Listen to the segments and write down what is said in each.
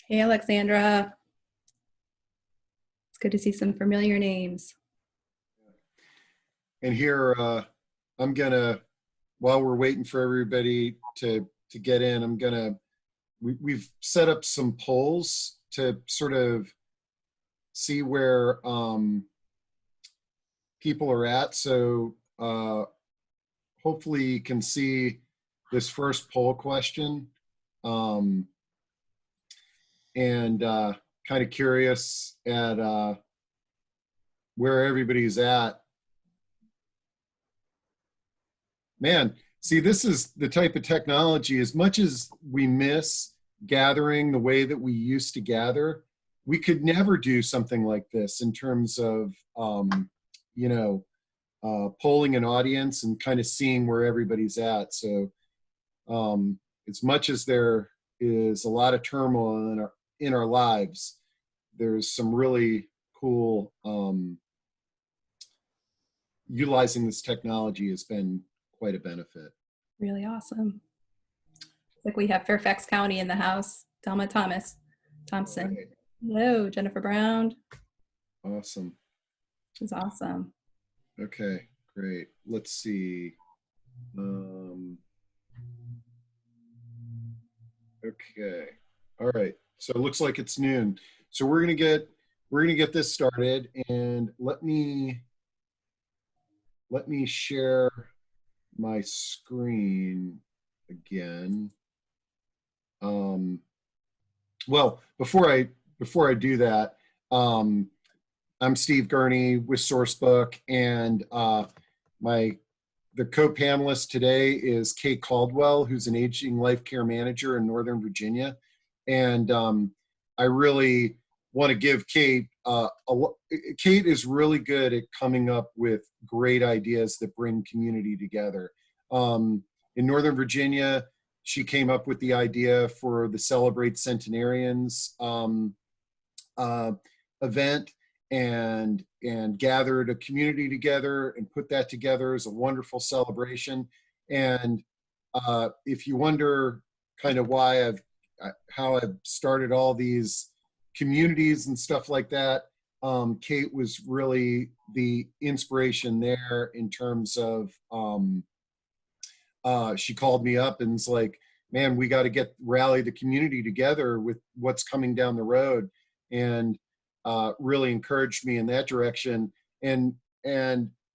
Hey, Alexandra. It's good to see some familiar names. And here, I'm gonna, while we're waiting for everybody to get in, we've set up some polls to sort of see where people are at. So hopefully you can see this first poll question, um, and kind of curious at where everybody's at. Man, see, this is the type of technology, as much as we miss gathering the way that we used to gather, we could never do something like this in terms of, you know, polling an audience and kind of seeing where everybody's at. So as much as there is a lot of turmoil in our lives, there's some really cool, utilizing this technology has been quite a benefit. Really awesome. It's like we have Fairfax County in the house. Thelma Thompson. Right. Hello, Jennifer Brown. Awesome. She's awesome. Okay, great. Let's see. Okay. All right. So it looks like it's noon. So we're gonna get this started, and let me share my screen again. Well, before I do that, I'm Steve Gurney with Sourcebook, and the co-panelist today is Kate Caldwell, who's an aging life care manager in Northern Virginia. And I really want to give Kate, Kate is really good at coming up with great ideas that bring community together. In Northern Virginia, she came up with the idea for the Celebrate Centenarians event, and gathered a community together and put that together as a wonderful celebration. And if you wonder kind of how I've started all these communities and stuff like that, Kate was really the inspiration there in terms of, she called me up and was like, man, we got to rally the community together with what's coming down the road. And really encouraged me in that direction. And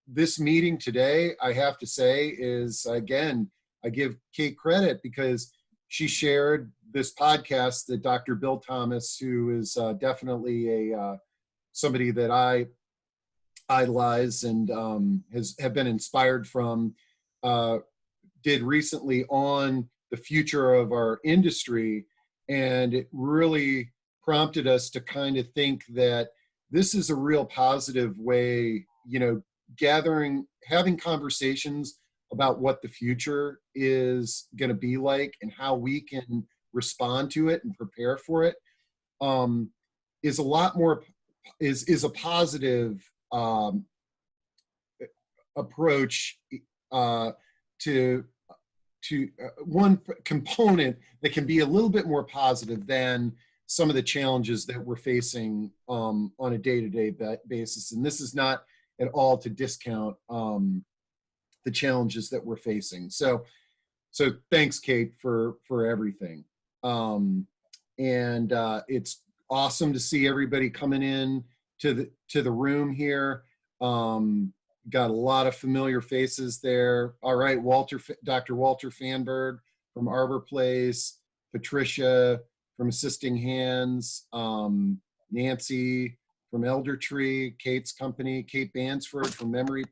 this meeting today, I have to say, is, again, I give Kate credit because she shared this podcast that Dr. Bill Thomas, who is definitely somebody that I idolize and have been inspired from, did recently on the future of our industry. And it really prompted us to kind of think that this is a real positive way, having conversations about what the future is going to be like and how we can respond to it and prepare for it, is a lot more, is a positive approach to one component that can be a little bit more positive than some of the challenges that we're facing on a day-to-day basis. And this is not at all to discount the challenges that we're facing. So thanks, Kate, for everything. And it's awesome to see everybody coming in to the room here. Got a lot of familiar faces there. All right, Dr. Walter Fanberg from Arbor Place, Patricia from Assisting Hands, Nancy from Elder Tree, Kate's company, Kate Bansford from Memory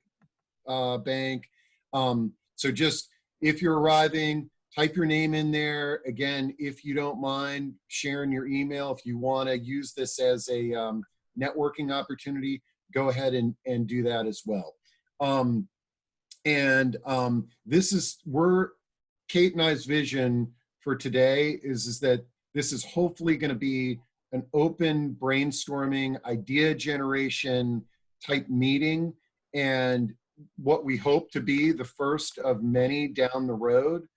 Bank. So just, if you're arriving, type your name in there. Again, if you don't mind sharing your email, if you want to use this as a networking opportunity, go ahead and do that as well. This is Kate and I's vision for today is that this is hopefully going to be an open brainstorming, idea generation type meeting, and what we hope to be the first of many down the road.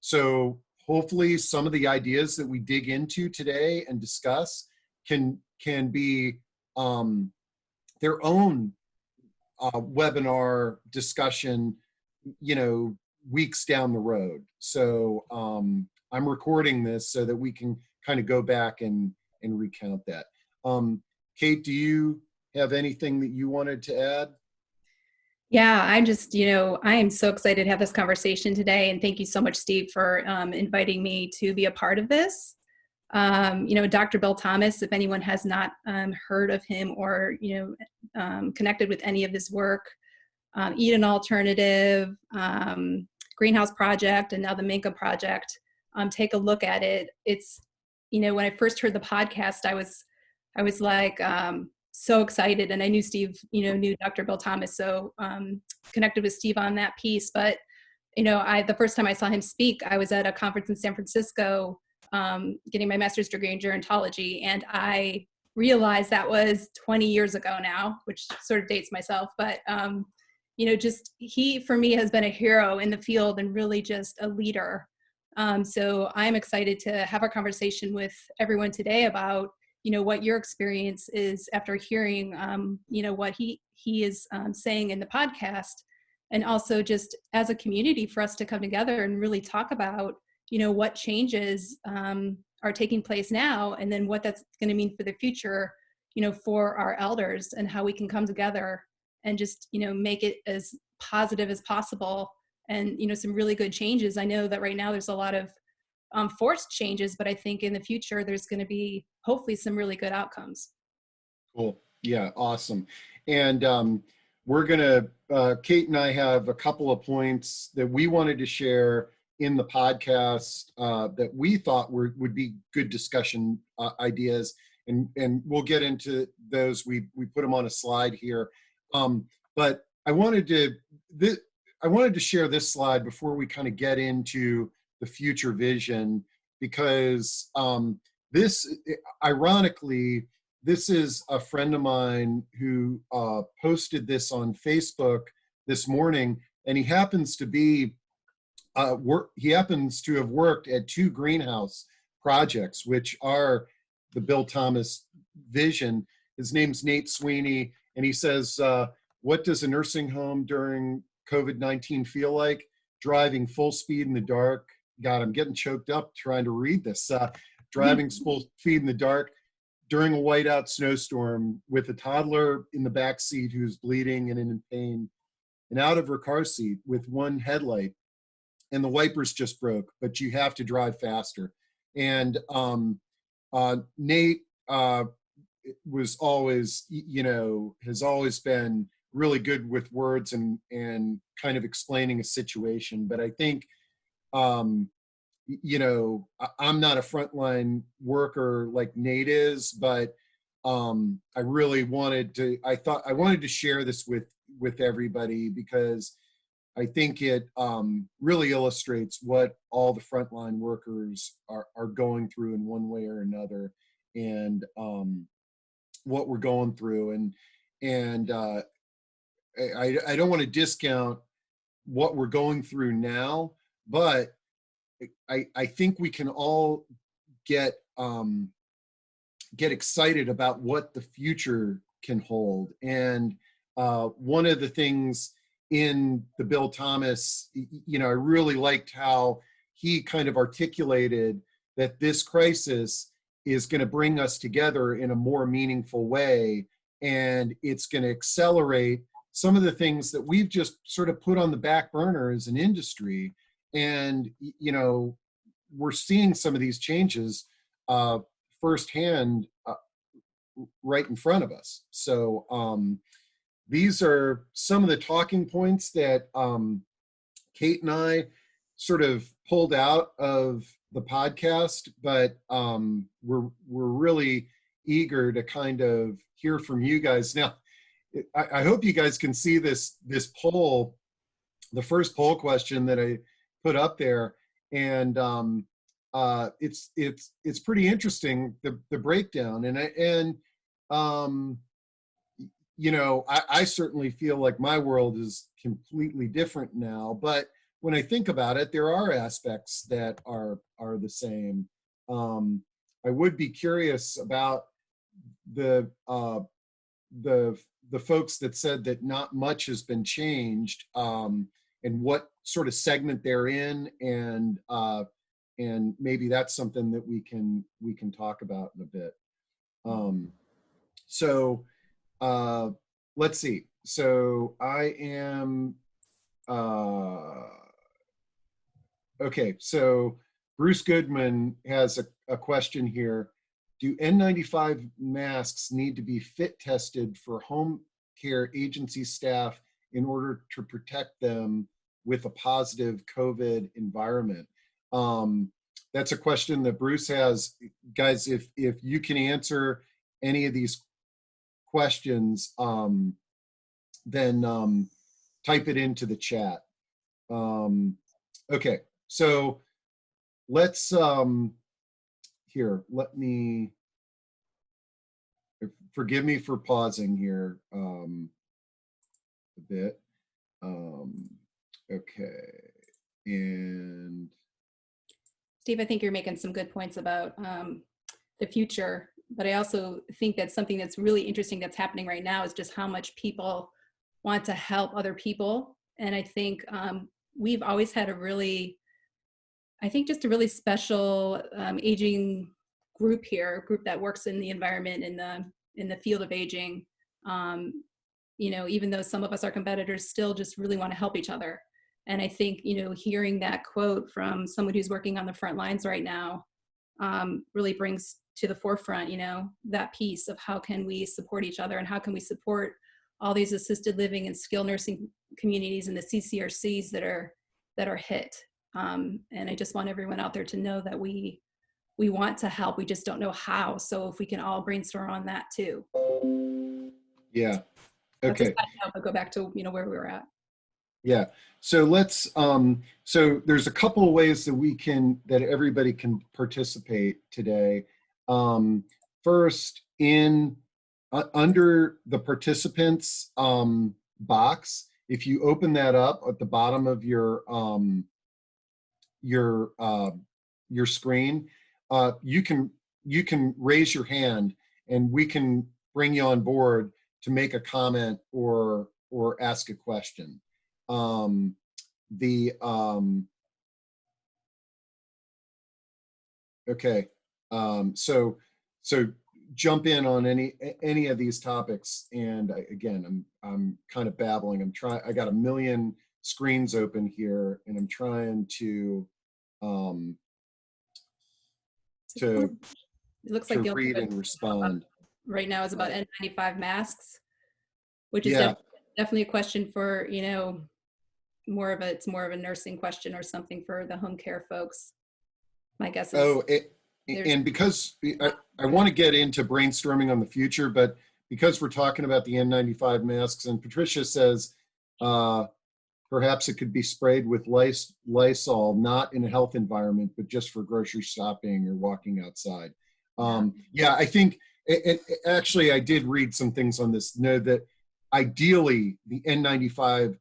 So hopefully some of the ideas that we dig into today and discuss can be their own webinar discussion, weeks down the road. So I'm recording this so that we can kind of go back and recount that. Kate, do you have anything that you wanted to add? Yeah, I just, I am so excited to have this conversation today. And thank you so much, Steve, for inviting me to be a part of this. Dr. Bill Thomas, if anyone has not heard of him or, connected with any of his work, Eat an Alternative, Greenhouse Project, and now the Minka Project, take a look at it. It's, when I first heard the podcast, I was like, so excited. And I knew Steve, knew Dr. Bill Thomas. So connected with Steve on that piece. But, the first time I saw him speak, I was at a conference in San Francisco, getting my master's degree in gerontology. And I realized that was 20 years ago now, which sort of dates myself. But, just he, for me, has been a hero in the field and really just a leader. So I'm excited to have a conversation with everyone today about, what your experience is after hearing, what he is saying in the podcast, and also just as a community for us to come together and really talk about, what changes are taking place now, and then what that's going to mean for the future, for our elders, and how we can come together and just, make it as positive as possible, and, some really good changes. I know that right now there's a lot of forced changes, but I think in the future there's going to be hopefully some really good outcomes. Cool. Yeah, awesome. And we're going to, Kate and I have a couple of points that we wanted to share in the podcast that we thought would be good discussion ideas. And we'll get into those. We put them on a slide here. But I wanted to share this slide before we kind of get into the future vision, because ironically, this is a friend of mine who posted this on Facebook this morning, and he happens to have worked at 2 greenhouse projects, which are the Bill Thomas vision. His name's Nate Sweeney, and he says, what does a nursing home during COVID-19 feel like? Driving full speed in the dark. God, I'm getting choked up trying to read this. Driving full speed in the dark during a whiteout snowstorm with a toddler in the back seat who's bleeding and in pain, and out of her car seat with one headlight, and the wipers just broke, but you have to drive faster. And Nate was always, has always been really good with words and kind of explaining a situation. But I think, I'm not a frontline worker like Nate is, but I really wanted to share this with everybody, because I think it really illustrates what all the frontline workers are going through in one way or another, and what we're going through. And I don't want to discount what we're going through now, but I think we can all get excited about what the future can hold. And one of the things in the Bill Thomas, I really liked how he kind of articulated that this crisis is going to bring us together in a more meaningful way, and it's going to accelerate some of the things that we've just sort of put on the back burner as an industry. And, we're seeing some of these changes firsthand right in front of us. So these are some of the talking points that Kate and I sort of pulled out of the podcast, but we're really eager to kind of hear from you guys. Now, I hope you guys can see this poll, the first poll question that I put up there, and it's pretty interesting, the breakdown. And I certainly feel like my world is completely different now, but when I think about it, there are aspects that are the same. I would be curious about the the folks that said that not much has been changed, and what sort of segment they're in, and maybe that's something that we can talk about in a bit. So let's see. So I am okay. So Bruce Goodman has a question here. Do N95 masks need to be fit tested for home care agency staff in order to protect them with a positive COVID environment? That's a question that Bruce has. Guys, if you can answer any of these questions, then type it into the chat. Okay, so let's here, let me, forgive me for pausing here a bit. Okay, and Steve, I think you're making some good points about the future, but I also think that something that's really interesting that's happening right now is just how much people want to help other people. And I think we've always had just a really special aging group here, a group that works in the environment, in the field of aging. Even though some of us are competitors, still just really want to help each other. And I think, hearing that quote from someone who's working on the front lines right now really brings to the forefront, that piece of how can we support each other and how can we support all these assisted living and skilled nursing communities and the CCRCs that are hit. And I just want everyone out there to know that we want to help. We just don't know how. So if we can all brainstorm on that too. yeah, okay. I'll go back to where we were at. Yeah. So let's so there's a couple of ways that everybody can participate today. First, in under the participants box, if you open that up at the bottom of your screen, you can raise your hand and we can bring you on board to make a comment or ask a question. Okay, so jump in on any of these topics. And again, I'm kind of babbling. I got a million screens open here, and I'm trying to It looks like the read and respond. Right now is about N95 masks, which is Yeah. definitely a question for more of a nursing question or something for the home care folks. My guess is. And because I want to get into brainstorming on the future, but because we're talking about the N95 masks, and Patricia says perhaps it could be sprayed with Lysol, not in a health environment, but just for grocery shopping or walking outside. Yeah, I think, actually, I did read some things on this. Know that ideally, the N95,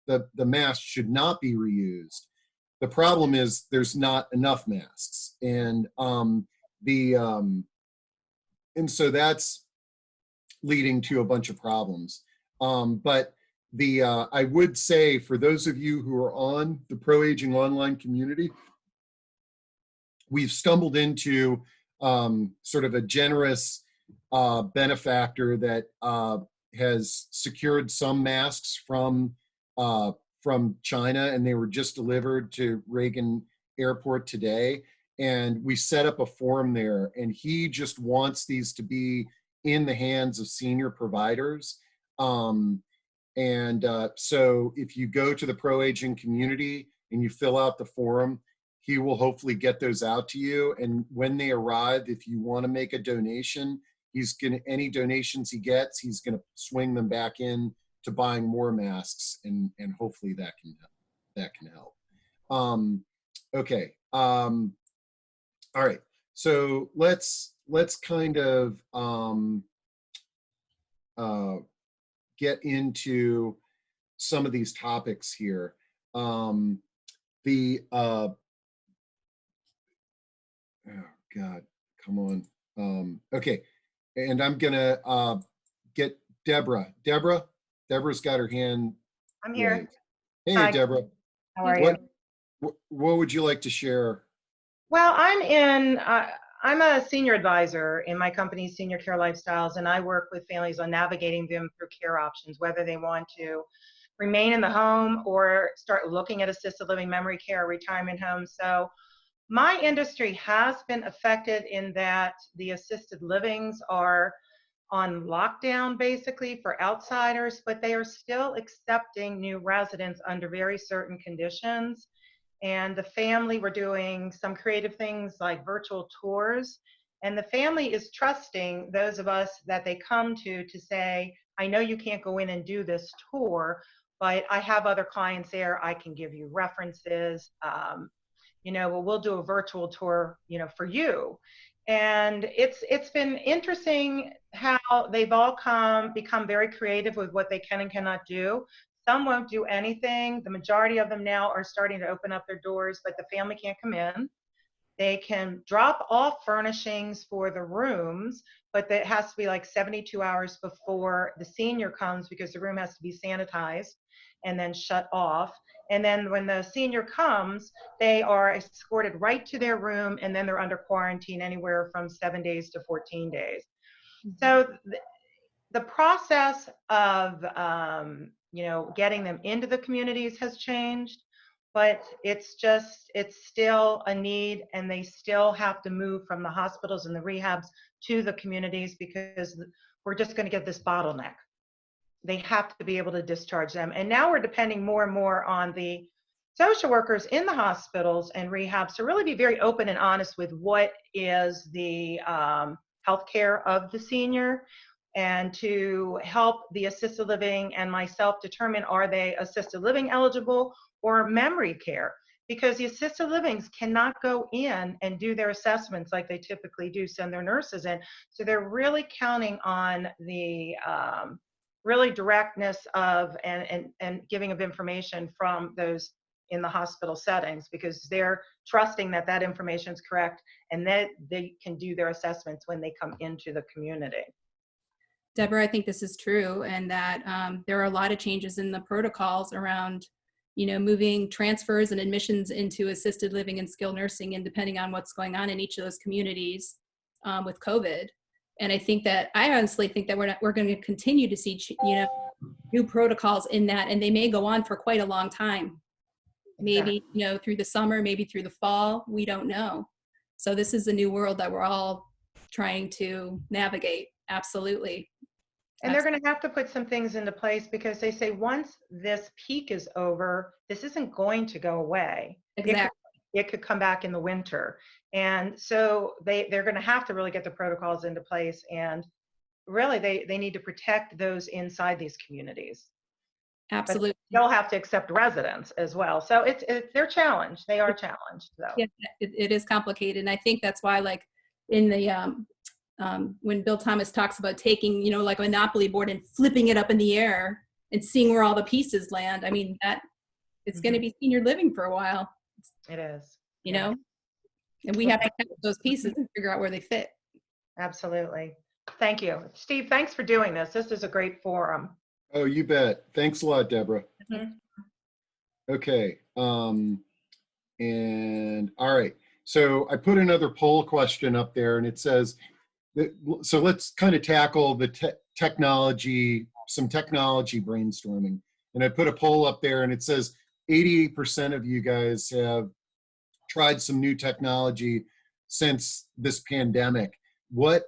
the mask should not be reused. The problem is there's not enough masks, and so that's leading to a bunch of problems. But I would say, for those of you who are on the ProAging online community, we've stumbled into sort of a generous benefactor that has secured some masks from China, and they were just delivered to Reagan Airport today. And we set up a forum there, and he just wants these to be in the hands of senior providers. So if you go to the ProAging community and you fill out the forum, he will hopefully get those out to you. And when they arrive, if you want to make a donation, any donations he gets, he's gonna swing them back in to buying more masks, and hopefully that can help. Okay. All right. So let's kind of get into some of these topics here. the oh God, come on. Okay, and I'm gonna get Deborah. Deborah's got her hand I'm here. raised. Hey, Hi, Deborah. how are What you? what would you like to share? Well, I'm a senior advisor in my company's Senior Care Lifestyles, and I work with families on navigating them through care options, whether they want to remain in the home or start looking at assisted living, memory care, retirement homes. So my industry has been affected in that the assisted livings are on lockdown basically for outsiders, but they are still accepting new residents under very certain conditions. And the family were doing some creative things like virtual tours. And the family is trusting those of us that they come to say, I know you can't go in and do this tour, but I have other clients there. I can give you references. Well, we'll do a virtual tour, for you. And it's been interesting how they've all become very creative with what they can and cannot do. Some won't do anything. The majority of them now are starting to open up their doors, but the family can't come in. They can drop off furnishings for the rooms, but that has to be like 72 hours before the senior comes because the room has to be sanitized and then shut off. And then when the senior comes, they are escorted right to their room, and then they're under quarantine anywhere from 7 days to 14 days. So the process of getting them into the communities has changed, but it's still a need, and they still have to move from the hospitals and the rehabs to the communities because we're just going to get this bottleneck. They have to be able to discharge them, and now we're depending more and more on the social workers in the hospitals and rehabs to really be very open and honest with what is the health care of the senior, and to help the assisted living and myself determine, are they assisted living eligible or memory care? Because the assisted livings cannot go in and do their assessments like they typically do, send their nurses in. So they're really counting on the really directness of and giving of information from those in the hospital settings, because they're trusting that that information is correct and that they can do their assessments when they come into the community. Deborah, I think this is true, and that there are a lot of changes in the protocols around, moving transfers and admissions into assisted living and skilled nursing, and depending on what's going on in each of those communities with COVID. And I honestly think that we're going to continue to see, new protocols in that, and they may go on for quite a long time. Maybe, through the summer, maybe through the fall, we don't know. So this is a new world that we're all trying to navigate. Absolutely. And they're going to have to put some things into place, because they say once this peak is over, this isn't going to go away. Exactly. It could come back in the winter. And so they're going to have to really get the protocols into place. And really, they need to protect those inside these communities. Absolutely. But they'll have to accept residents as well. So they're challenged. They are challenged. So. Yeah, it is complicated. And I think that's why, like, in the when Bill Thomas talks about taking, like a Monopoly board and flipping it up in the air and seeing where all the pieces land, I mean, that it's going to be senior living for a while. It is. And we have to catch those pieces and figure out where they fit. Absolutely. Thank you. Steve, thanks for doing this. This is a great forum. Oh, you bet. Thanks a lot, Deborah. Mm-hmm. Okay. And all right. So I put another poll question up there, and it says, so let's kind of tackle the technology, some technology brainstorming. And I put a poll up there, and it says 88% of you guys have tried some new technology since this pandemic. What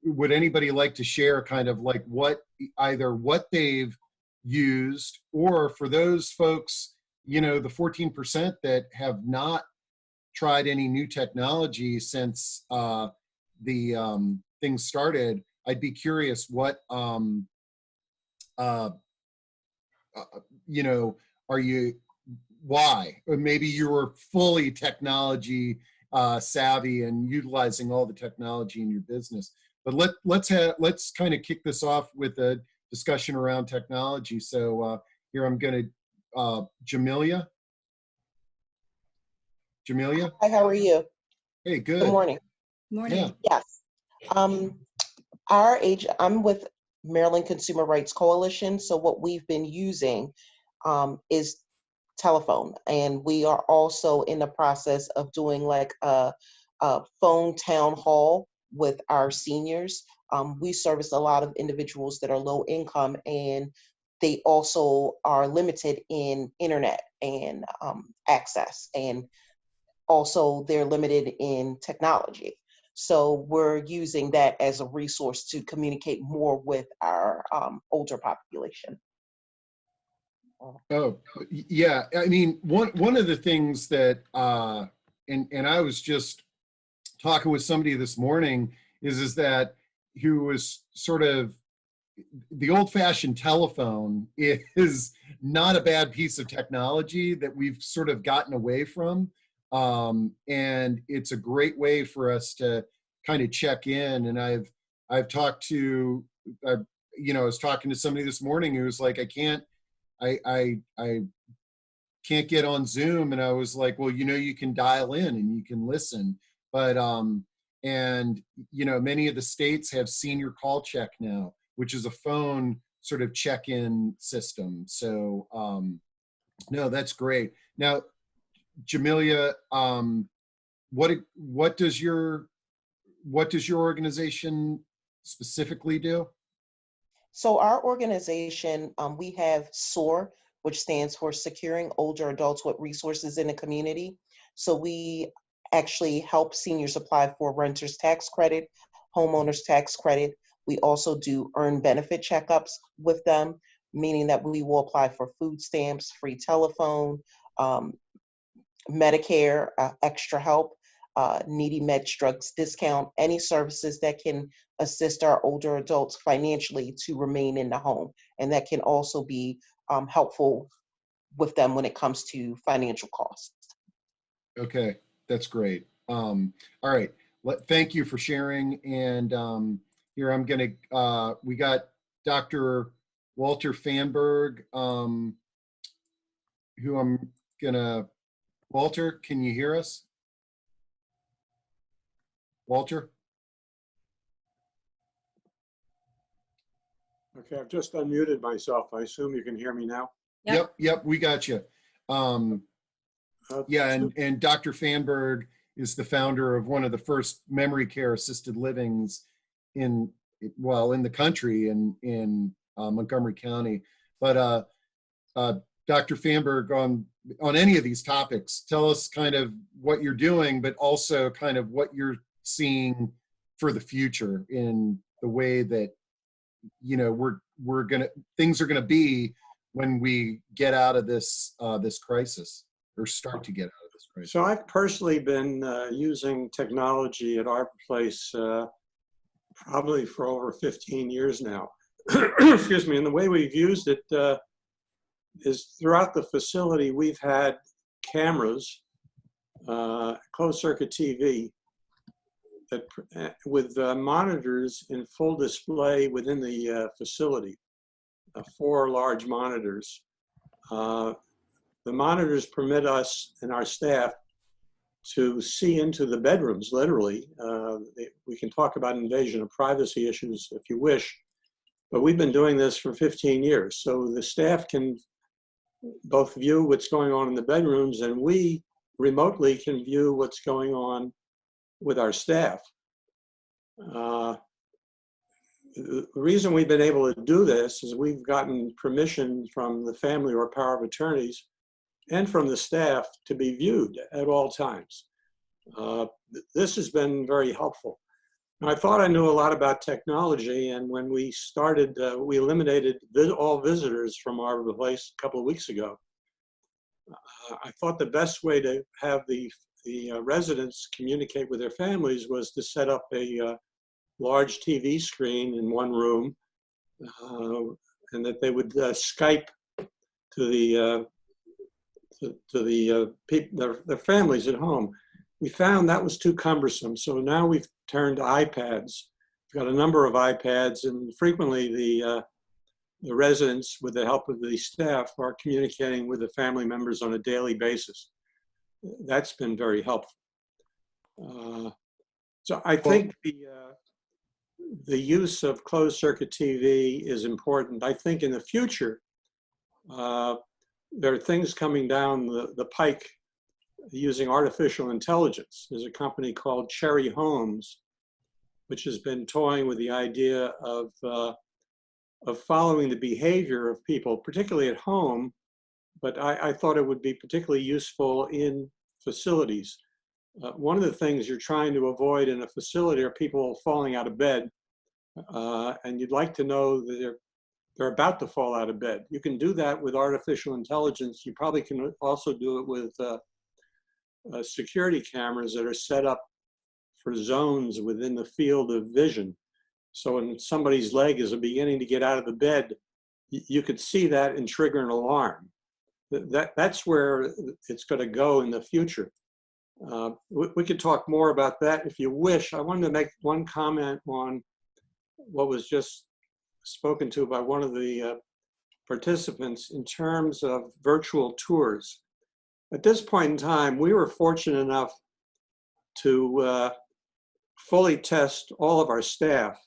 would anybody like to share, kind of like either what they've used, or for those folks, the 14% that have not tried any new technology since the things started? I'd be curious what are you, why? Or maybe you were fully technology savvy and utilizing all the technology in your business. But let's kind of kick this off with a discussion around technology. So here I'm going to Jamelia. Jamelia? Hi, how are you? Hey, Good good. morning. Morning. Yeah. Yes. I'm with Maryland Consumer Rights Coalition. So what we've been using is telephone. And we are also in the process of doing like a phone town hall with our seniors. We service a lot of individuals that are low income, and they also are limited in internet and access, and also they're limited in technology. So we're using that as a resource to communicate more with our older population. Oh, yeah. I mean, one of the things that, and I was just talking with somebody this morning is that who was sort of the old-fashioned telephone is not a bad piece of technology that we've sort of gotten away from. And it's a great way for us to kind of check in. And I've talked to, I was talking to somebody this morning who was like, I can't get on Zoom. And I was like, well, you can dial in and you can listen. But, and, many of the states have senior call check now, which is a phone sort of check-in system. So, no, that's great. Now, Jamelia, what does your organization specifically do? So our organization, we have SOAR, which stands for Securing Older Adults with Resources in the Community. So we actually help seniors apply for renters tax credit, homeowners tax credit. We also do earned benefit checkups with them, meaning that we will apply for food stamps, free telephone, Medicare, extra help, needy meds, drugs discount, any services that can assist our older adults financially to remain in the home. And that can also be helpful with them when it comes to financial costs. Okay, that's great. All right, thank you for sharing. And here I'm gonna, we got Dr. Walter Phamberg, who I'm gonna, Walter, can you hear us? Walter? Okay, I've just unmuted myself. I assume you can hear me now. Yep, we got you. Yeah, and Dr. Phamberg is the founder of one of the first memory care assisted livings in the country in Montgomery County. But Dr. Phamberg, on any of these topics, tell us kind of what you're doing, but also kind of what you're seeing for the future in the way that things are gonna be when we get out of this this crisis, or start to get out of this crisis. So I've personally been using technology at our place probably for over 15 years now. Excuse me. And the way we've used it is throughout the facility, we've had cameras, closed circuit TV, that with monitors in full display within the facility, 4 large monitors. The monitors permit us and our staff to see into the bedrooms, literally. We can talk about invasion of privacy issues if you wish, but we've been doing this for 15 years. So the staff can both view what's going on in the bedrooms, and we remotely can view what's going on with our staff. The reason we've been able to do this is we've gotten permission from the family or power of attorneys and from the staff to be viewed at all times. This has been very helpful. Now, I thought I knew a lot about technology, and when we started, we eliminated all visitors from our place a couple of weeks ago. I thought the best way to have the residents communicate with their families was to set up a large TV screen in one room, and that they would Skype to their families at home. We found that was too cumbersome, so now we've turned to iPads. We've got a number of iPads, and frequently the residents, with the help of the staff, are communicating with the family members on a daily basis. That's been very helpful. So I think the use of closed circuit TV is important. I think in the future, there are things coming down the pike using artificial intelligence. There's a company called Cherry Homes, which has been toying with the idea of following the behavior of people, particularly at home, but I thought it would be particularly useful in facilities. One of the things you're trying to avoid in a facility are people falling out of bed, and you'd like to know that they're about to fall out of bed. You can do that with artificial intelligence. You probably can also do it with security cameras that are set up for zones within the field of vision. So when somebody's leg is beginning to get out of the bed, you could see that and trigger an alarm. That's where it's going to go in the future. We could talk more about that if you wish. I wanted to make one comment on what was just spoken to by one of the participants in terms of virtual tours. At this point in time, we were fortunate enough to fully test all of our staff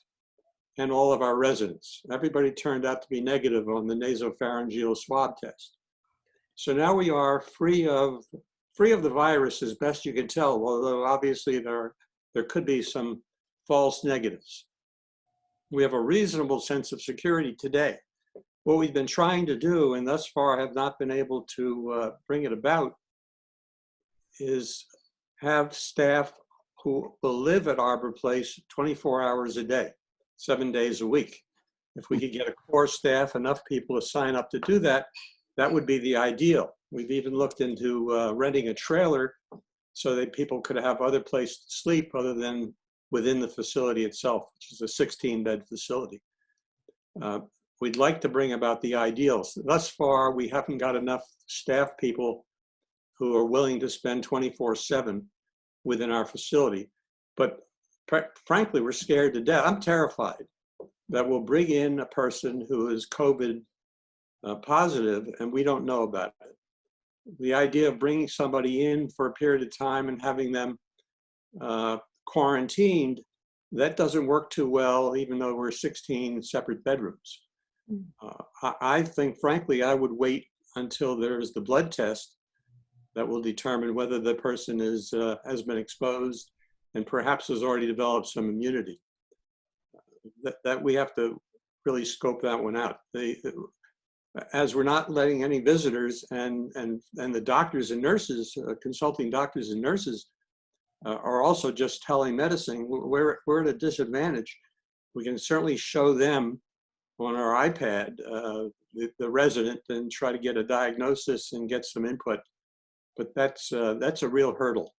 and all of our residents. Everybody turned out to be negative on the nasopharyngeal swab test. So now we are free of the virus as best you can tell, although obviously there could be some false negatives. We have a reasonable sense of security today. What we've been trying to do, and thus far have not been able to bring it about, is have staff who will live at Arbor Place 24 hours a day, 7 days a week. If we could get a core staff, enough people to sign up to do that, that would be the ideal. We've even looked into renting a trailer so that people could have other places to sleep other than within the facility itself, which is a 16-bed facility. We'd like to bring about the ideals. Thus far, we haven't got enough staff people who are willing to spend 24/7 within our facility. But frankly, we're scared to death. I'm terrified that we'll bring in a person who is COVID positive and we don't know about it. The idea of bringing somebody in for a period of time and having them quarantined, that doesn't work too well, even though we're 16 separate bedrooms. I think, frankly, I would wait until there's the blood test that will determine whether the person has been exposed and perhaps has already developed some immunity. That we have to really scope that one out. As we're not letting any visitors and the doctors and nurses, consulting doctors and nurses, are also just telemedicine, we're at a disadvantage. We can certainly show them on our iPad, the resident, and try to get a diagnosis and get some input. But that's a real hurdle.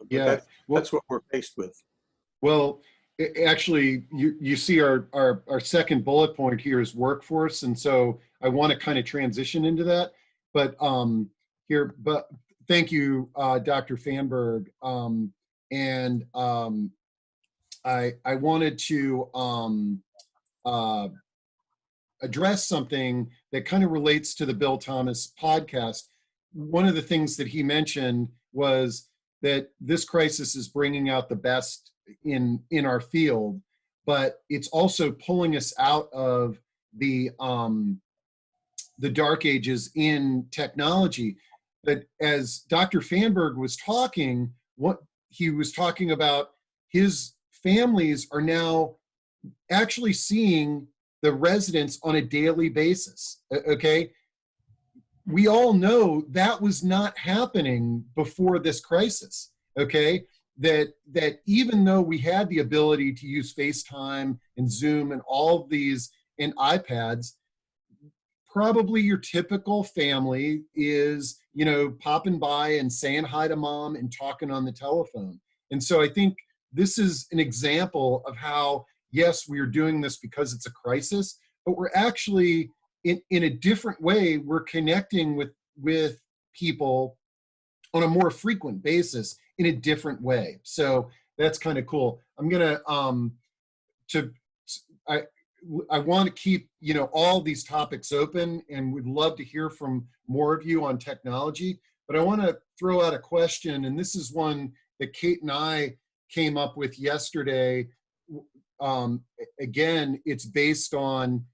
Yeah, that's what we're faced with. Well, actually, you see our second bullet point here is workforce, and so I want to kind of transition into that. But thank you, Dr. Phamberg. And I wanted to address something that kind of relates to the Bill Thomas podcast. One of the things that he mentioned was that this crisis is bringing out the best in our field, but it's also pulling us out of the dark ages in technology. But as Dr. Phamberg was talking, what he was talking about, his families are now actually seeing the residents on a daily basis. Okay, we all know that was not happening before this crisis. Okay, that even though we had the ability to use FaceTime and Zoom and all of these and iPads, probably your typical family is, popping by and saying hi to mom and talking on the telephone. And so I think this is an example of how, yes, we are doing this because it's a crisis, but we're actually in a different way, we're connecting with people on a more frequent basis in a different way. So that's kind of cool. I'm gonna I want to keep, all these topics open, and would love to hear from more of you on technology. But I want to throw out a question, and this is one that Kate and I came up with yesterday. Again, it's based on,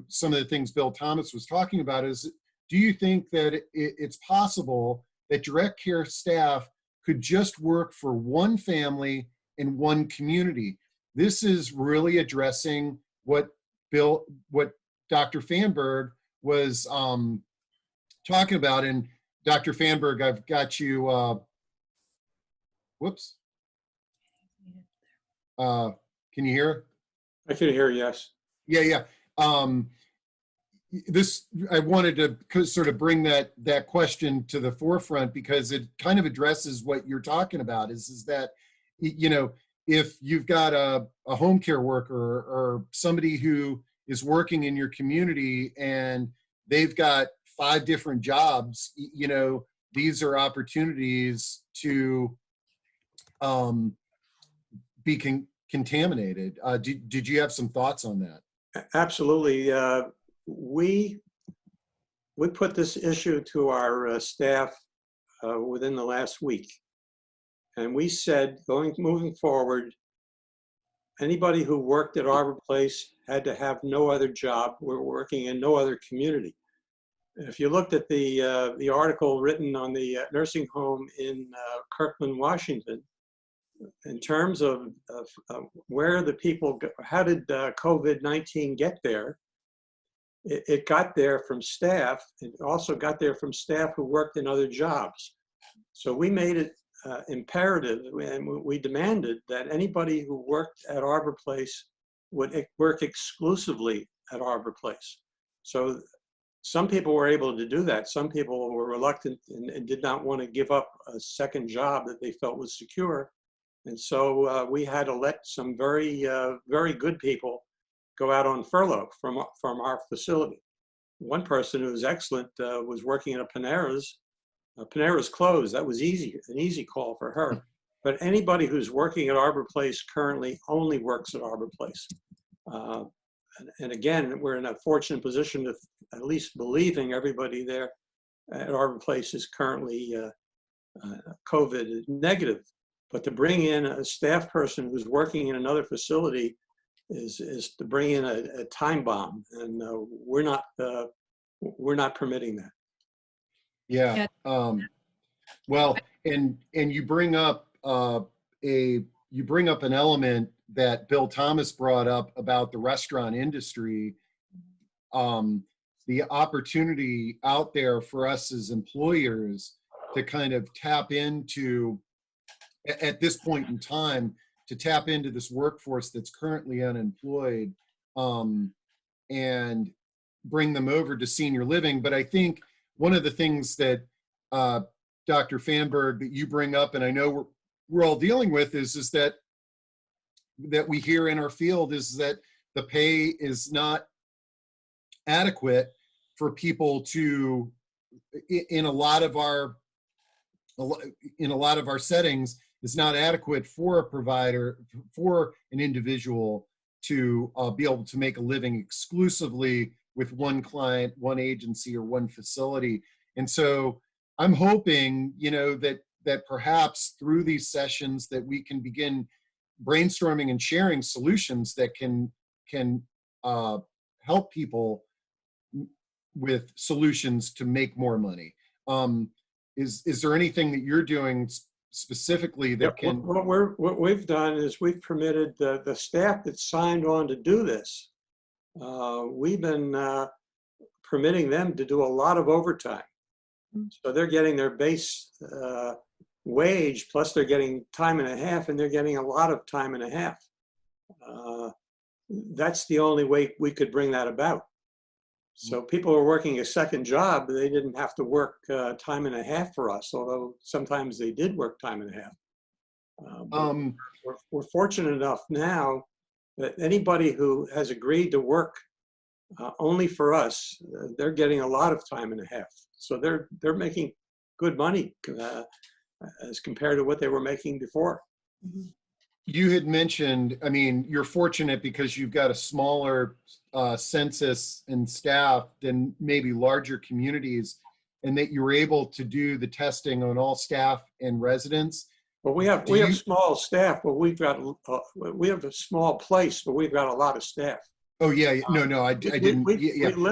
some of the things Bill Thomas was talking about. Is, do you think that it's possible that direct care staff could just work for one family in one community? This is really addressing what Dr. Pham was talking about. And Dr. Pham, I've got you, whoops. Can you hear? I can hear, yes. Yeah. I wanted to sort of bring that question to the forefront, because it kind of addresses what you're talking about, is that, if you've got a home care worker or somebody who is working in your community and they've got 5 different jobs, these are opportunities to be contaminated. Did you have some thoughts on that? Absolutely. We put this issue to our staff within the last week. And we said, moving forward, anybody who worked at Arbor Place had to have no other job. We're working in no other community. If you looked at the article written on the nursing home in Kirkland, Washington, in terms of where the people, how did COVID-19 get there? It got there from staff. It also got there from staff who worked in other jobs. So we made it imperative, and we demanded that anybody who worked at Arbor Place would work exclusively at Arbor Place. So some people were able to do that. Some people were reluctant and did not want to give up a second job that they felt was secure. And so we had to let some very good people go out on furlough from our facility. One person who was excellent was working at a Panera's. Panera's closed. That was an easy call for her. But anybody who's working at Arbor Place currently only works at Arbor Place. And again, we're in a fortunate position of at least believing everybody there at Arbor Place is currently COVID negative. But to bring in a staff person who's working in another facility is to bring in a time bomb, and we're not permitting that. Yeah. Well, and you bring up an element that Bill Thomas brought up about the restaurant industry. The opportunity out there for us as employers to kind of tap into, at this point in time, to tap into this workforce that's currently unemployed, and bring them over to senior living. But I think one of the things that Dr. Pham, that you bring up, and I know we're all dealing with, is that we hear in our field, is that the pay is not adequate for people to, in a lot of our settings, is not adequate for a provider, for an individual to be able to make a living exclusively with one client, one agency, or one facility. And so I'm hoping, that perhaps through these sessions that we can begin brainstorming and sharing solutions that can help people with solutions to make more money. Is there anything that you're doing specifically that can? What we've done is we've permitted the staff that signed on to do this. We've been permitting them to do a lot of overtime. So they're getting their base wage, plus they're getting time and a half, and they're getting a lot of time and a half. That's the only way we could bring that about. So people who are working a second job, they didn't have to work time and a half for us, although sometimes they did work time and a half. We're fortunate enough now that anybody who has agreed to work only for us, they're getting a lot of time and a half. So they're making good money as compared to what they were making before. You had mentioned, I mean, you're fortunate because you've got a smaller census and staff than maybe larger communities, and that you were able to do the testing on all staff and residents. But we Do have you? small staff, but we have a small place, but we've got a lot of staff. Oh yeah, no, I didn't. Yeah, but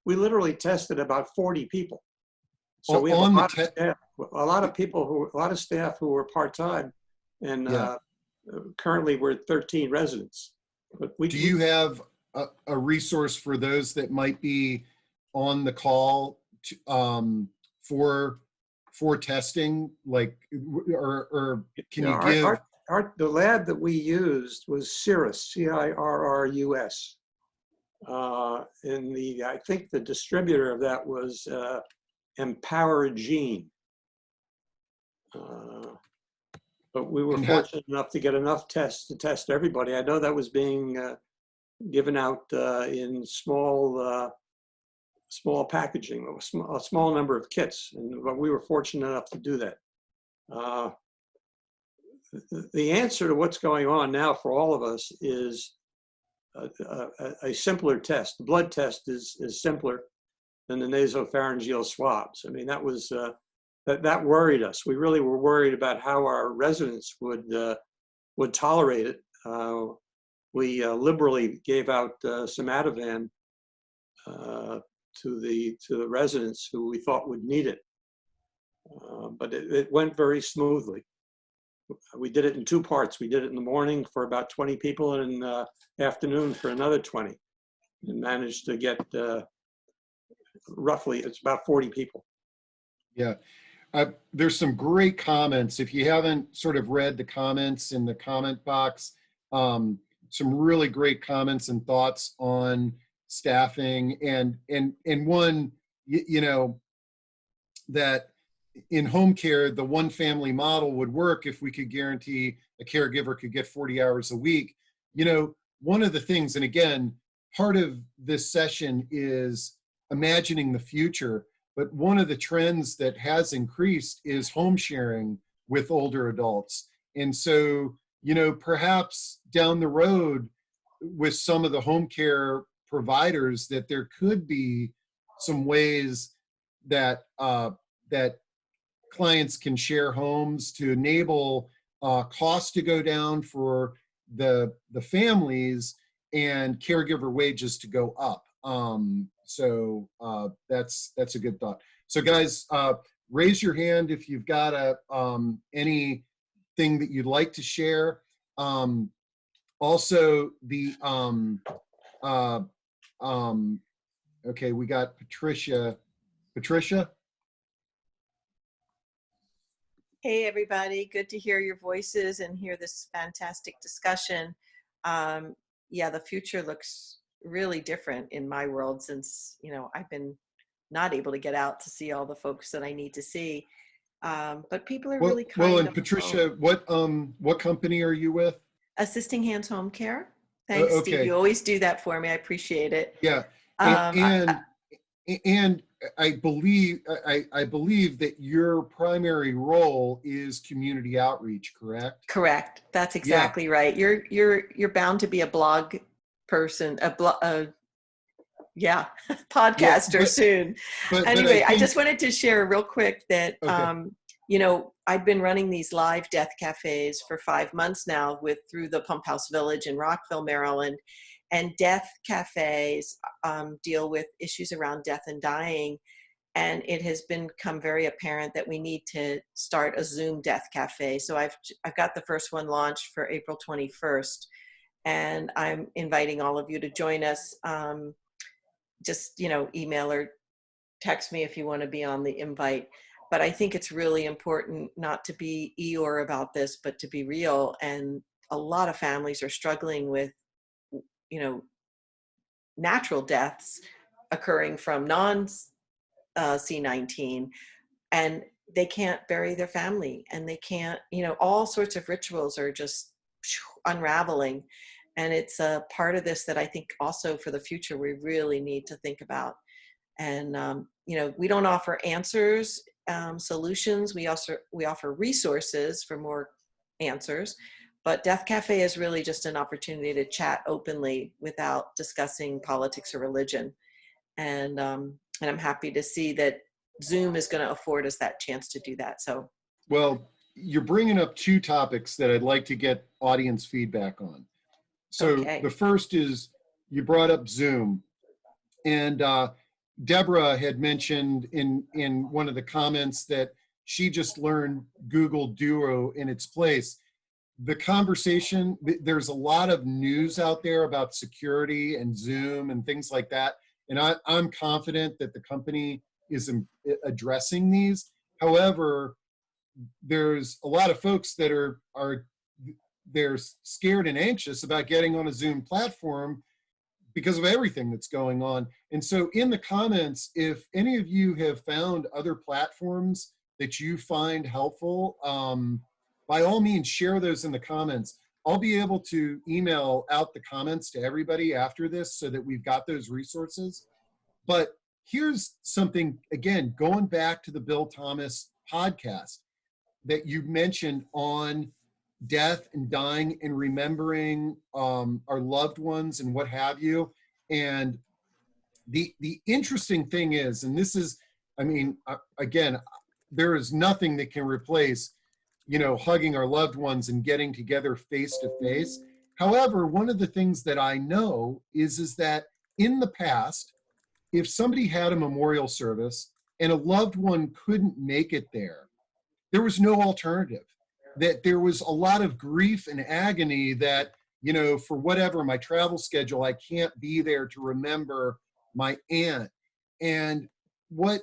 We literally tested about 40 people. So we have on a the lot of staff, a lot of staff who are part-time, and yeah. currently we're at 13 residents. But Do you have a resource for those that might be on the call to, for testing, like, or can you give? The lab that we used was Cirrus, CIRRUS. And I think the distributor of that was ProAging. But we were fortunate enough to get enough tests to test everybody. I know that was being given out in small packaging, a small number of kits, but we were fortunate enough to do that. The answer to what's going on now for all of us is a simpler test. The blood test is simpler than the nasopharyngeal swabs. I mean, that was that worried us. We really were worried about how our residents would tolerate it. We liberally gave out some Ativan to the residents who we thought would need it, but it went very smoothly. We did it in two parts. We did it in the morning for about 20 people, and in the afternoon for another 20, and managed to get roughly, it's about 40 people. Yeah. There's some great comments. If you haven't sort of read the comments in the comment box, some really great comments and thoughts on staffing, and one, you know, that in home care, the one family model would work if we could guarantee a caregiver could get 40 hours a week. You know, one of the things, and again, part of this session is imagining the future, but one of the trends that has increased is home sharing with older adults. And so, you know, perhaps down the road with some of the home care providers, that there could be some ways that that clients can share homes to enable costs to go down for the families and caregiver wages to go up. So that's a good thought. So guys, raise your hand if you've got anything that you'd like to share. Also, the okay, we got Patricia. Patricia. Hey, everybody. Good to hear your voices and hear this fantastic discussion. Yeah, the future looks really different in my world, since, you know, I've been not able to get out to see all the folks that I need to see. But people are really kind. Well, and Patricia, what company are you with? Assisting Hands Home Care. Thanks, okay. Steve. You always do that for me. I appreciate it. Yeah. And I believe that your primary role is community outreach, correct? Correct. That's exactly right. You're bound to be a blog person, podcaster soon. Anyway, I just wanted to share real quick that you know, I've been running these live death cafes for 5 months now through the Pump House Village in Rockville, Maryland. And death cafes deal with issues around death and dying. And it has become very apparent that we need to start a Zoom death cafe. So I've got the first one launched for April 21st. And I'm inviting all of you to join us. Just, you know, email or text me if you want to be on the invite. But I think it's really important not to be Eeyore about this, but to be real. And a lot of families are struggling with, you know, natural deaths occurring from non-C19, and they can't bury their family, and they can't, you know, all sorts of rituals are just unraveling. And it's a part of this that I think also for the future we really need to think about. And you know, we don't offer answers, solutions. We offer resources for more answers, But Death Cafe is really just an opportunity to chat openly without discussing politics or religion. And I'm happy to see that Zoom is going to afford us that chance to do that. So, well, you're bringing up two topics that I'd like to get audience feedback on. So okay. The first is, you brought up Zoom, and Deborah had mentioned in one of the comments that she just learned Google Duo in its place. The conversation, there's a lot of news out there about security and Zoom and things like that. And I'm confident that the company is addressing these. However, there's a lot of folks that they're scared and anxious about getting on a Zoom platform because of everything that's going on. And so in the comments, if any of you have found other platforms that you find helpful, by all means, share those in the comments. I'll be able to email out the comments to everybody after this so that we've got those resources. But here's something, again, going back to the Bill Thomas podcast that you mentioned on death and dying and remembering our loved ones and what have you. And the interesting thing is, and this is, I mean, again, there is nothing that can replace, you know, hugging our loved ones and getting together face to face. However, one of the things that I know is that in the past, if somebody had a memorial service and a loved one couldn't make it there, there was no alternative. That there was a lot of grief and agony that, you know, for whatever, my travel schedule, I can't be there to remember my aunt. And what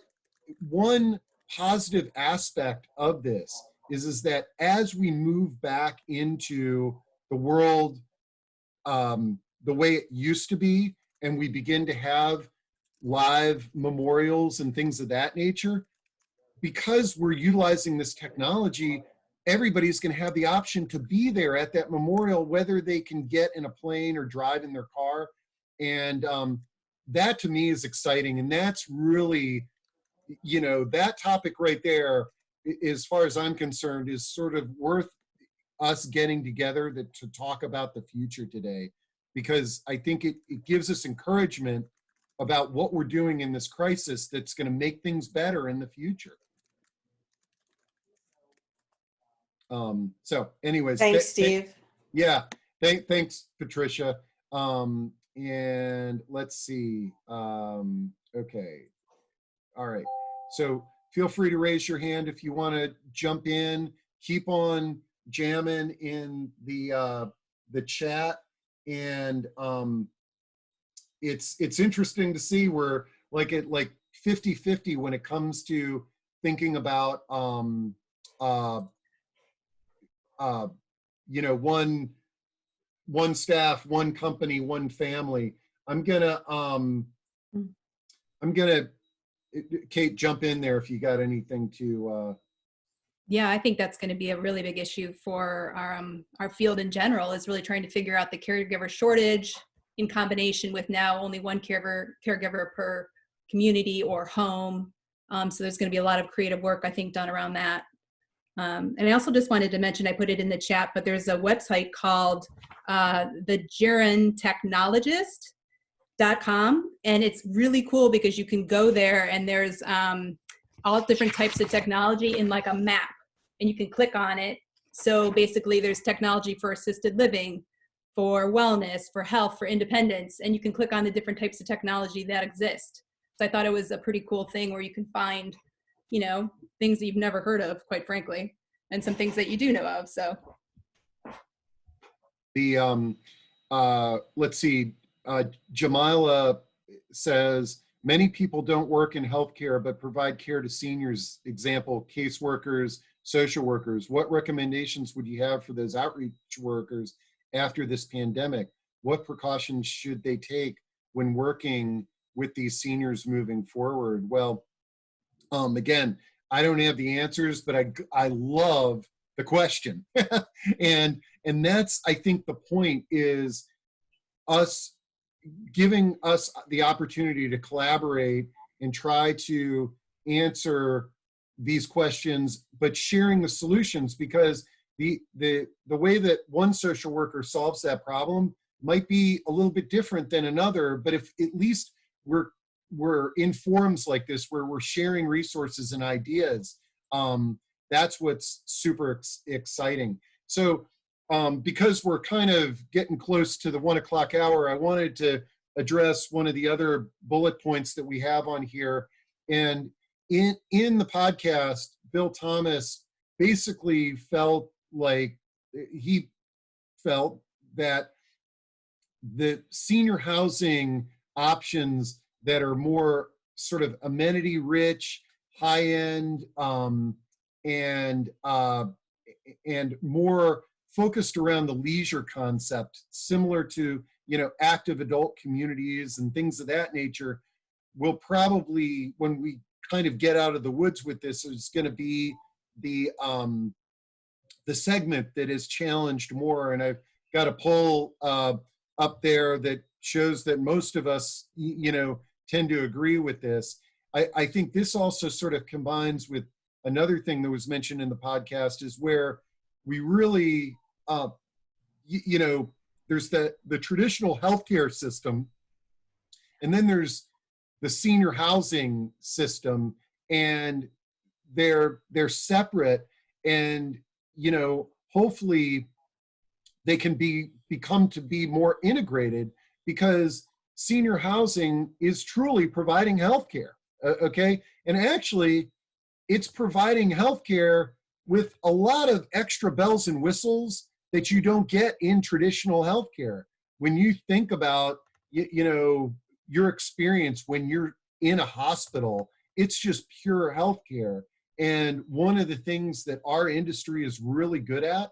one positive aspect of this is that as we move back into the world the way it used to be, and we begin to have live memorials and things of that nature, because we're utilizing this technology, everybody's going to have the option to be there at that memorial, whether they can get in a plane or drive in their car. And that to me is exciting. And that's really, you know, that topic right there, as far as I'm concerned, is sort of worth us getting together to talk about the future today, because I think it gives us encouragement about what we're doing in this crisis that's going to make things better in the future. So anyways, thanks, Steve. Yeah, thanks, Patricia. And let's see. Okay. All right. So feel free to raise your hand if you want to jump in. Keep on jamming in the chat. And it's interesting to see we're like at 50-50 when it comes to thinking about you know, one staff, one company, one family. I'm gonna Kate, jump in there if you got anything to Yeah, I think that's going to be a really big issue for our field in general, is really trying to figure out the caregiver shortage in combination with now only one caregiver per community or home. So there's going to be a lot of creative work, I think, done around that. And I also just wanted to mention, I put it in the chat, but there's a website called the gerontechnologist.com, and it's really cool because you can go there and there's all different types of technology in like a map, and you can click on it. So basically there's technology for assisted living, for wellness, for health, for independence, and you can click on the different types of technology that exist. So I thought it was a pretty cool thing where you can find, you know, things that you've never heard of, quite frankly, and some things that you do know of. So the let's see, Jamila says, many people don't work in healthcare but provide care to seniors, example, caseworkers, social workers. What recommendations would you have for those outreach workers after this pandemic? What precautions should they take when working with these seniors moving forward? Well, again, I don't have the answers, but I love the question. and that's, I think the point is us giving us the opportunity to collaborate and try to answer these questions, but sharing the solutions, because the way that one social worker solves that problem might be a little bit different than another, but if at least we're in forums like this where we're sharing resources and ideas, that's what's super exciting. So because we're kind of getting close to the 1 o'clock hour, I wanted to address one of the other bullet points that we have on here. And in the podcast, Bill Thomas basically felt like he felt that the senior housing options that are more sort of amenity rich, high end, and more focused around the leisure concept, similar to, you know, active adult communities and things of that nature, will probably, when we kind of get out of the woods with this, is going to be the segment that is challenged more. And I've got a poll up there that shows that most of us, you know, tend to agree with this. I think this also sort of combines with another thing that was mentioned in the podcast, is where we really, you know, there's the traditional healthcare system, and then there's the senior housing system, and they're separate, and, you know, hopefully they can become to be more integrated, because senior housing is truly providing healthcare. Okay, and actually, it's providing healthcare with a lot of extra bells and whistles that you don't get in traditional healthcare. When you think about, you know, your experience when you're in a hospital, it's just pure healthcare. And one of the things that our industry is really good at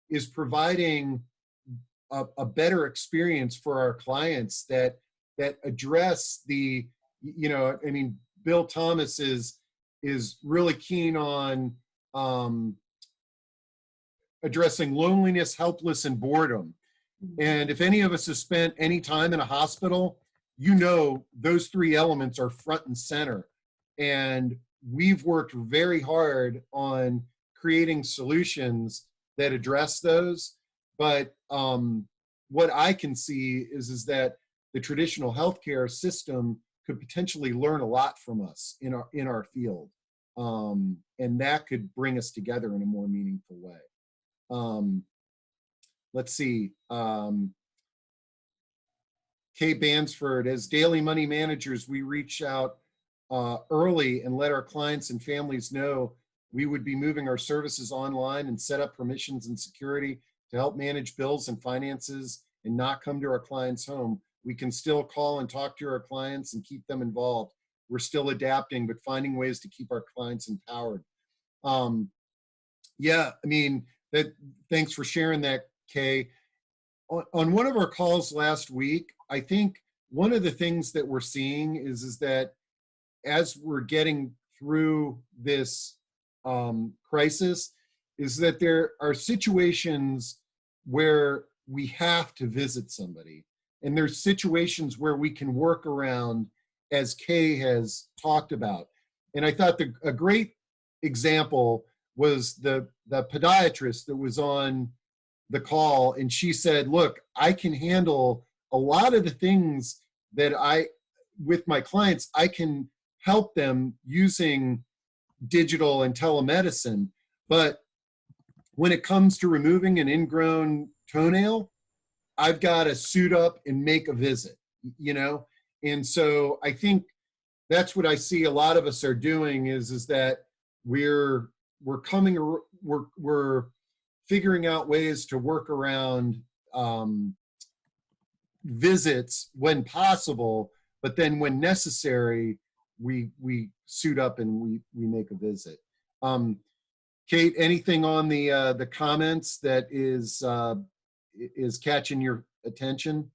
is providing a better experience for our clients that address the, you know, I mean, Bill Thomas is really keen on addressing loneliness, helpless, and boredom. And if any of us have spent any time in a hospital, you know those three elements are front and center. And we've worked very hard on creating solutions that address those. But what I can see is that the traditional healthcare system could potentially learn a lot from us in our field, and that could bring us together in a more meaningful way. Let's see. Kay Bansford, as daily money managers, we reach out early and let our clients and families know we would be moving our services online and set up permissions and security to help manage bills and finances and not come to our client's home. We can still call and talk to our clients and keep them involved. We're still adapting, but finding ways to keep our clients empowered. Yeah, I mean, thanks for sharing that, Kay. On one of our calls last week, I think one of the things that we're seeing is that as we're getting through this crisis, is that there are situations where we have to visit somebody. And there's situations where we can work around, as Kay has talked about. And I thought a great example was the podiatrist that was on the call, and she said, look, I can handle a lot of the things that with my clients, I can help them using digital and telemedicine. But when it comes to removing an ingrown toenail, I've got to suit up and make a visit, you know? And so I think that's what I see a lot of us are doing is that we're figuring out ways to work around visits when possible, but then when necessary, we suit up and we make a visit. Kate, anything on the comments that is catching your attention?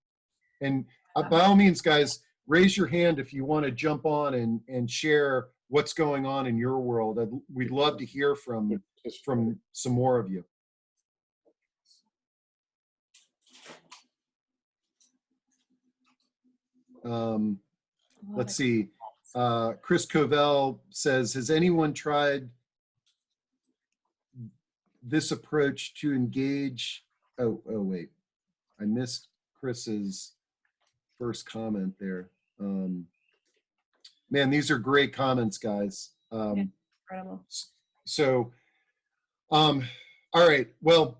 And by all means, guys, raise your hand if you want to jump on and share what's going on in your world. We'd love to hear from some more of you. Let's see. Chris Covell says, has anyone tried this approach to engage, oh wait, I missed Chris's first comment there. Man, these are great comments, guys. Incredible. So, all right, well,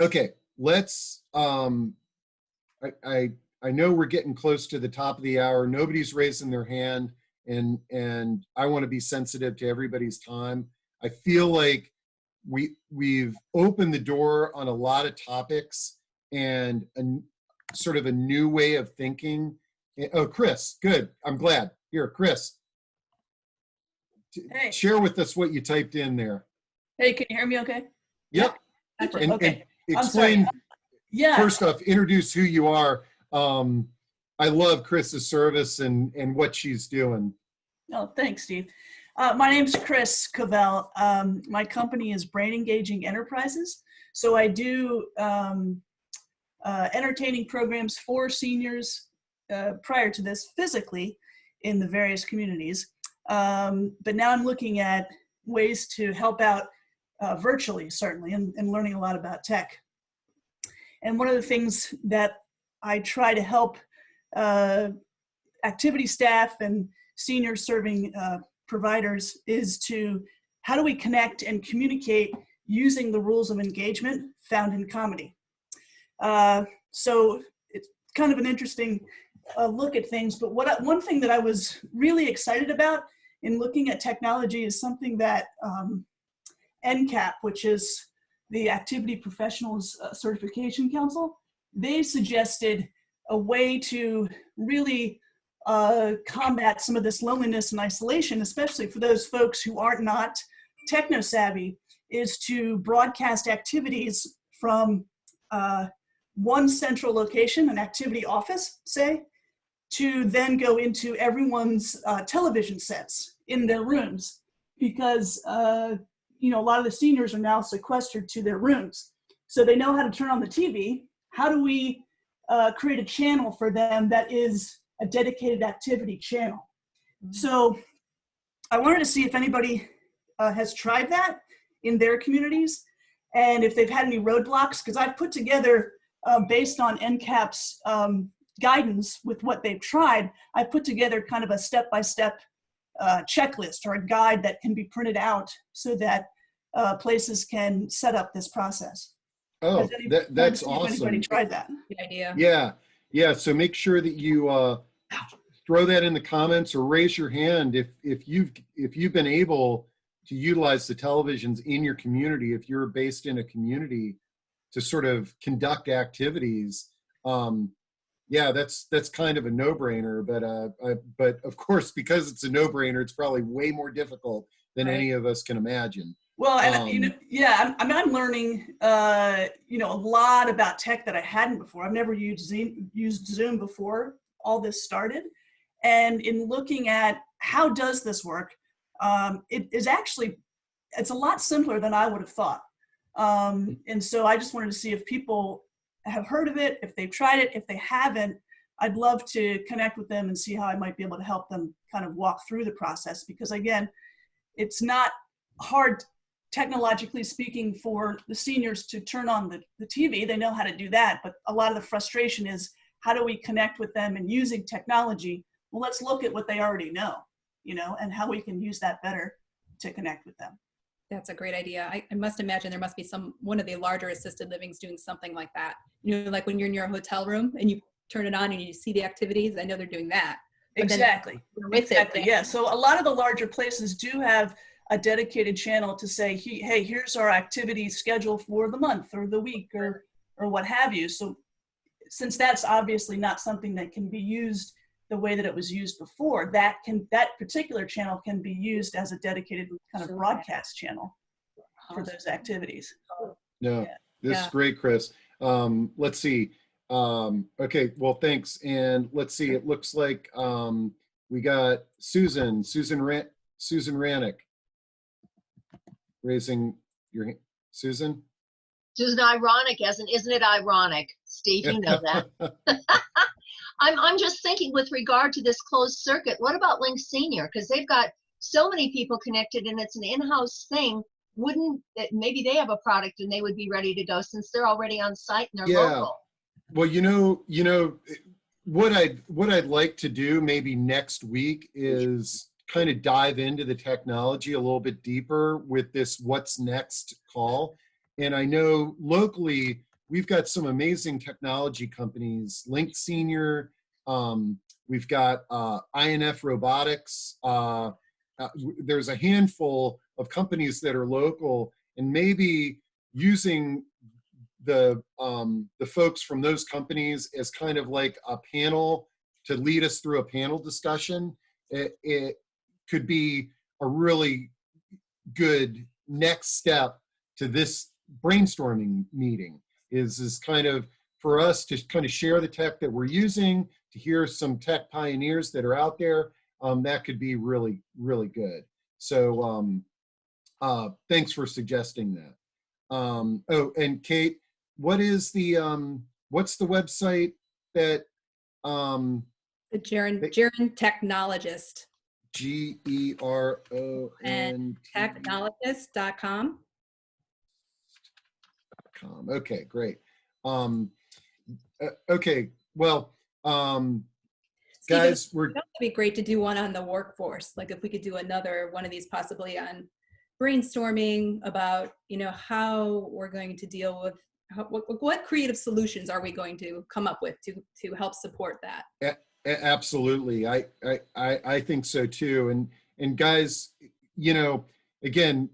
okay, let's, I know we're getting close to the top of the hour. Nobody's raising their hand, and I want to be sensitive to everybody's time. I feel like we've opened the door on a lot of topics and sort of a new way of thinking. Oh, Chris, good. I'm glad. Here, Chris, Hey. share with us what you typed in there. Hey, can you hear me okay? Yep. Excellent. Okay. And I'm sorry. explain, Yeah. first off, introduce who you are. I love Chris's service and what she's doing. Oh, thanks, Steve. My name's Chris Caldwell. My company is Brain Engaging Enterprises. So I do entertaining programs for seniors prior to this physically in the various communities. But now I'm looking at ways to help out virtually, certainly, and learning a lot about tech. And one of the things that I try to help activity staff and senior serving providers is to how do we connect and communicate using the rules of engagement found in comedy. So it's kind of an interesting look at things, but one thing that I was really excited about in looking at technology is something that NCAP, which is the Activity Professionals Certification Council, they suggested a way to really combat some of this loneliness and isolation, especially for those folks who are not techno-savvy, is to broadcast activities from one central location, an activity office, say, to then go into everyone's television sets in their rooms, because you know, a lot of the seniors are now sequestered to their rooms. So they know how to turn on the TV. How do we create a channel for them that is a dedicated activity channel? Mm-hmm. So I wanted to see if anybody has tried that in their communities and if they've had any roadblocks, because I've put together, based on NCAP's guidance with what they've tried, I've put together kind of a step-by-step checklist or a guide that can be printed out so that places can set up this process. Oh, that's awesome. Anybody tried that? Good idea. Yeah. So make sure that you throw that in the comments or raise your hand if you've been able to utilize the televisions in your community. If you're based in a community to sort of conduct activities, yeah, that's kind of a no-brainer. But of course, because it's a no-brainer, it's probably way more difficult than any of us can imagine. Well, and you know, yeah, I'm learning, you know, a lot about tech that I hadn't before. I've never used Zoom before all this started, and in looking at how does this work, it's a lot simpler than I would have thought. And so I just wanted to see if people have heard of it, if they've tried it. If they haven't, I'd love to connect with them and see how I might be able to help them kind of walk through the process, because again, it's not hard technologically speaking for the seniors to turn on the TV. They know how to do that, but a lot of the frustration is how do we connect with them and using technology? Well, let's look at what they already know, you know, and how we can use that better to connect with them. That's a great idea. I must imagine there must be one of the larger assisted livings doing something like that. You know, like when you're in your hotel room and you turn it on and you see the activities, I know they're doing that. Exactly. Yeah. So a lot of the larger places do have a dedicated channel to say, hey, here's our activity schedule for the month or the week or what have you. So since that's obviously not something that can be used the way that it was used before, that particular channel can be used as a dedicated kind of broadcast channel for those activities. No, this is great, Chris. Let's see. Okay, well, thanks. And let's see, it looks like we got Susan Rannick raising your hand. Susan? Susan, ironic, isn't it ironic? Steve, you know that. I'm just thinking with regard to this closed circuit, what about Link Senior? Because they've got so many people connected and it's an in-house thing. wouldn't maybe they have a product and they would be ready to go since they're already on site and they're Yeah. local. Well, what I'd like to do maybe next week is kind of dive into the technology a little bit deeper with this What's Next call. And I know locally, we've got some amazing technology companies, Link Senior, we've got INF Robotics. There's a handful of companies that are local, and maybe using the folks from those companies as kind of like a panel to lead us through a panel discussion. It could be a really good next step to this brainstorming meeting is kind of for us to kind of share the tech that we're using, to hear some tech pioneers that are out there. That could be really, really good. So thanks for suggesting that. Oh, and Kate, what is the what's the website that The Gern Technologist. GERON Technologist.com. Okay, great. Okay, well, guys, Steve, it'd be great to do one on the workforce. Like if we could do another one of these possibly on brainstorming about, how we're going to deal with what creative solutions are we going to come up with to help support that. Absolutely. I think so too. And guys, again,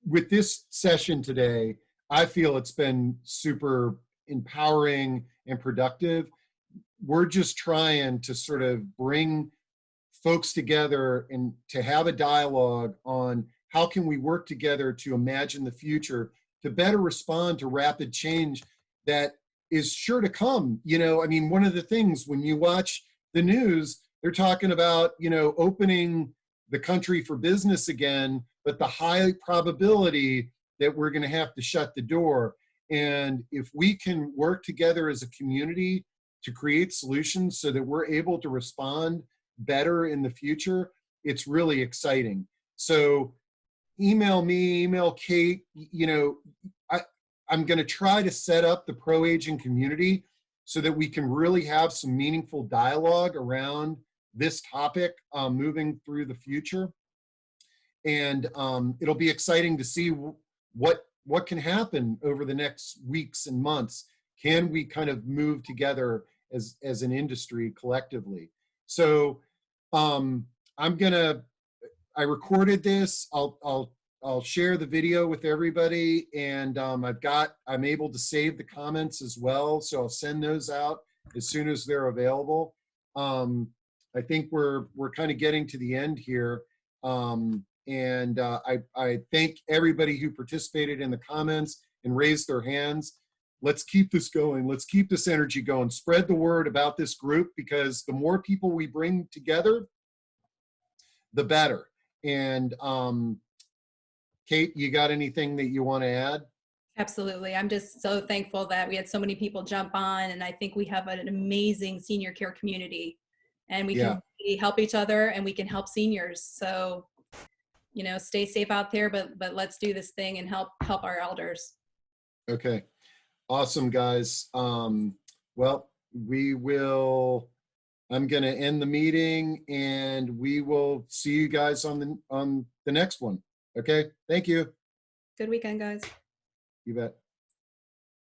with this session today, I feel it's been super empowering and productive. We're just trying to sort of bring folks together and to have a dialogue on how can we work together to imagine the future, to better respond to rapid change that is sure to come. One of the things when you watch the news, they're talking about, opening the country for business again, but the high probability that we're going to have to shut the door. And if we can work together as a community to create solutions so that we're able to respond better in the future, it's really exciting. So email me, email Kate. I'm going to try to set up the ProAging community so that we can really have some meaningful dialogue around this topic moving through the future. And it'll be exciting to see what can happen over the next weeks and months. Can we kind of move together as an industry collectively? So I recorded this. I'll share the video with everybody, and I'm able to save the comments as well, so I'll send those out as soon as they're available. I think we're kind of getting to the end here, and I thank everybody who participated in the comments and raised their hands. Let's keep this going. Let's keep this energy going. Spread the word about this group, because the more people we bring together, the better. And Kate, you got anything that you want to add? Absolutely. I'm just so thankful that we had so many people jump on, and I think we have an amazing senior care community, and we can really help each other and we can help seniors. So, stay safe out there, but let's do this thing and help our elders. Okay. Awesome, guys. Well, I'm going to end the meeting, and we will see you guys on the next one. Okay. Thank you. Good weekend, guys. You bet.